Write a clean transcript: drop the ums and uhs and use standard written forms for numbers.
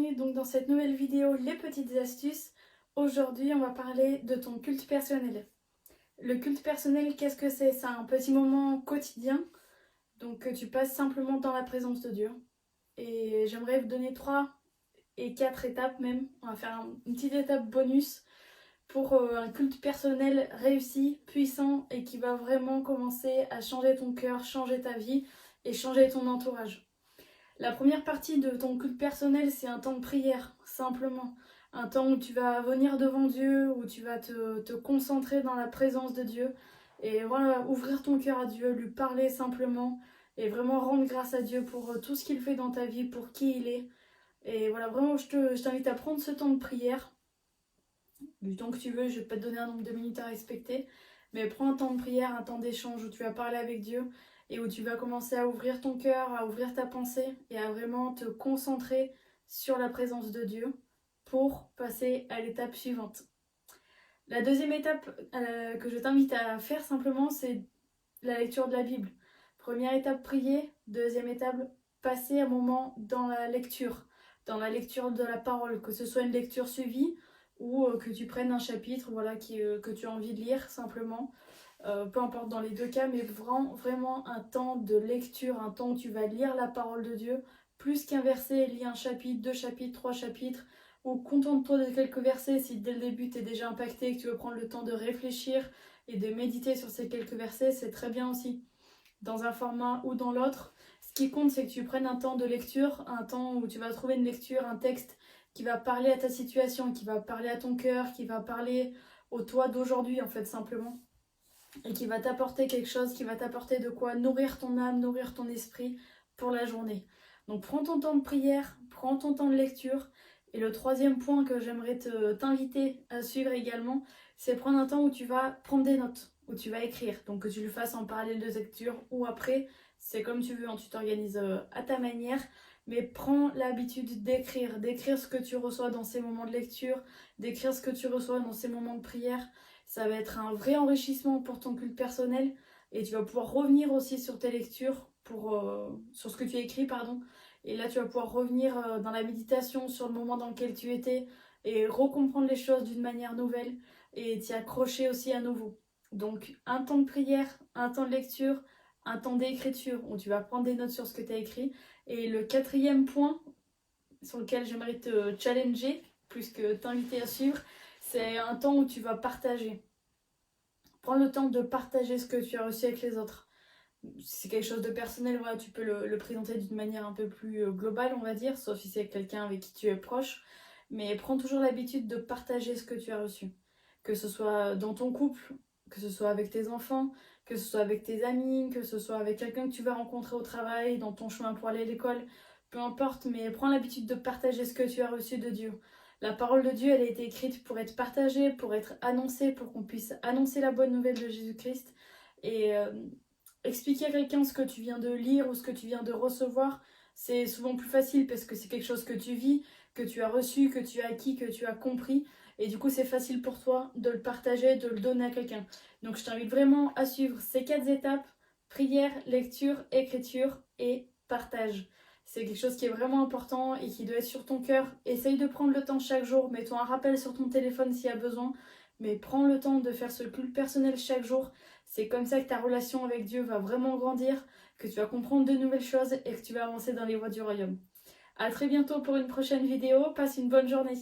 bienvenue donc dans cette nouvelle vidéo Les Petites Astuces. Aujourd'hui on va parler de ton culte personnel. Le culte personnel, qu'est-ce que c'est? C'est un petit moment quotidien donc que tu passes simplement dans la présence de Dieu. Et j'aimerais vous donner 3 et 4 étapes même. On va faire une petite étape bonus pour un culte personnel réussi, puissant et qui va vraiment commencer à changer ton cœur, changer ta vie et changer ton entourage. La première partie de ton culte personnel, c'est un temps de prière, simplement. Un temps où tu vas venir devant Dieu, où tu vas te concentrer dans la présence de Dieu. Et voilà, ouvrir ton cœur à Dieu, lui parler simplement. Et vraiment rendre grâce à Dieu pour tout ce qu'il fait dans ta vie, pour qui il est. Et voilà, vraiment, je t'invite à prendre ce temps de prière. Du temps que tu veux, je ne vais pas te donner un nombre de minutes à respecter. Mais prends un temps de prière, un temps d'échange où tu vas parler avec Dieu et où tu vas commencer à ouvrir ton cœur, à ouvrir ta pensée et à vraiment te concentrer sur la présence de Dieu pour passer à l'étape suivante. La deuxième étape que je t'invite à faire simplement, c'est la lecture de la Bible. Première étape, prier. Deuxième étape, passer un moment dans la lecture de la parole, que ce soit une lecture suivie ou que tu prennes un chapitre voilà, que tu as envie de lire simplement. Peu importe dans les deux cas, mais vraiment un temps de lecture, un temps où tu vas lire la parole de Dieu, plus qu'un verset, lis un chapitre, 2 chapitres, 3 chapitres, ou contente-toi de quelques versets si dès le début tu es déjà impacté et que tu veux prendre le temps de réfléchir et de méditer sur ces quelques versets, c'est très bien aussi. Dans un format ou dans l'autre, ce qui compte c'est que tu prennes un temps de lecture, un temps où tu vas trouver une lecture, un texte qui va parler à ta situation, qui va parler à ton cœur, qui va parler au toi d'aujourd'hui en fait simplement et qui va t'apporter quelque chose, qui va t'apporter de quoi nourrir ton âme, nourrir ton esprit pour la journée. Donc prends ton temps de prière, prends ton temps de lecture. Et le troisième point que j'aimerais t'inviter à suivre également, c'est prendre un temps où tu vas prendre des notes, où tu vas écrire. Donc que tu le fasses en parallèle de lecture ou après, c'est comme tu veux, hein, tu t'organises à ta manière. Mais prends l'habitude d'écrire ce que tu reçois dans ces moments de lecture, d'écrire ce que tu reçois dans ces moments de prière. Ça va être un vrai enrichissement pour ton culte personnel et tu vas pouvoir revenir aussi sur tes lectures, sur ce que tu as écrit, pardon. Et là, tu vas pouvoir revenir dans la méditation sur le moment dans lequel tu étais et recomprendre les choses d'une manière nouvelle et t'y accrocher aussi à nouveau. Donc, un temps de prière, un temps de lecture, un temps d'écriture où tu vas prendre des notes sur ce que tu as écrit. Et le quatrième point sur lequel j'aimerais te challenger, plus que t'inviter à suivre, c'est un temps où tu vas partager. Prends le temps de partager ce que tu as reçu avec les autres. Si c'est quelque chose de personnel, voilà, tu peux le présenter d'une manière un peu plus globale, on va dire, sauf si c'est quelqu'un avec qui tu es proche. Mais prends toujours l'habitude de partager ce que tu as reçu. Que ce soit dans ton couple, que ce soit avec tes enfants, que ce soit avec tes amis, que ce soit avec quelqu'un que tu vas rencontrer au travail, dans ton chemin pour aller à l'école. Peu importe, mais prends l'habitude de partager ce que tu as reçu de Dieu. La parole de Dieu, elle a été écrite pour être partagée, pour être annoncée, pour qu'on puisse annoncer la bonne nouvelle de Jésus-Christ. Et expliquer à quelqu'un ce que tu viens de lire ou ce que tu viens de recevoir, c'est souvent plus facile parce que c'est quelque chose que tu vis, que tu as reçu, que tu as acquis, que tu as compris. Et du coup, c'est facile pour toi de le partager, de le donner à quelqu'un. Donc, je t'invite vraiment à suivre ces 4 étapes: prière, lecture, écriture et partage. C'est quelque chose qui est vraiment important et qui doit être sur ton cœur. Essaye de prendre le temps chaque jour. Mets-toi un rappel sur ton téléphone s'il y a besoin. Mais prends le temps de faire ce culte personnel chaque jour. C'est comme ça que ta relation avec Dieu va vraiment grandir, que tu vas comprendre de nouvelles choses et que tu vas avancer dans les voies du royaume. A très bientôt pour une prochaine vidéo. Passe une bonne journée.